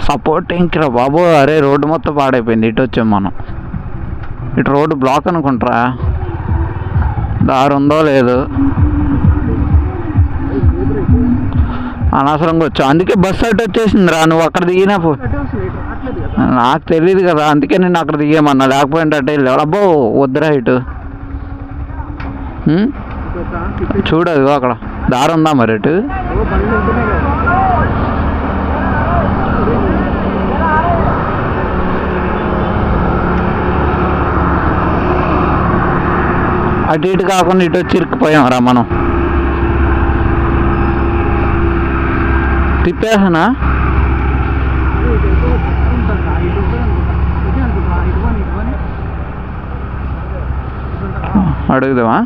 సపోర్టింగ్కి రా బాబు. అరే రోడ్డు మొత్తం పాడైపోయింది. ఇటు వచ్చాం మనం. ఇటు రోడ్డు బ్లాక్ అనుకుంటారా, దారి ఉందో లేదు. అనవసరంగా వచ్చావు, అందుకే బస్సు అటు వచ్చేసింది రా. నువ్వు అక్కడ దిగినా నాకు తెలియదు కదా, అందుకే నేను అక్కడ దిగేమన్నా. లేకపోయింటే అటే వెళ్ళావు. అబ్బో వద్దురా ఇటు. చూడదు అక్కడ దారి ఉందా మరి ఇటు. అటు ఇటు కాకుండా ఇటు వచ్చి ఇరుక్కుపోయాం రా మనం. తిప్పేసానా అడుగుదామా?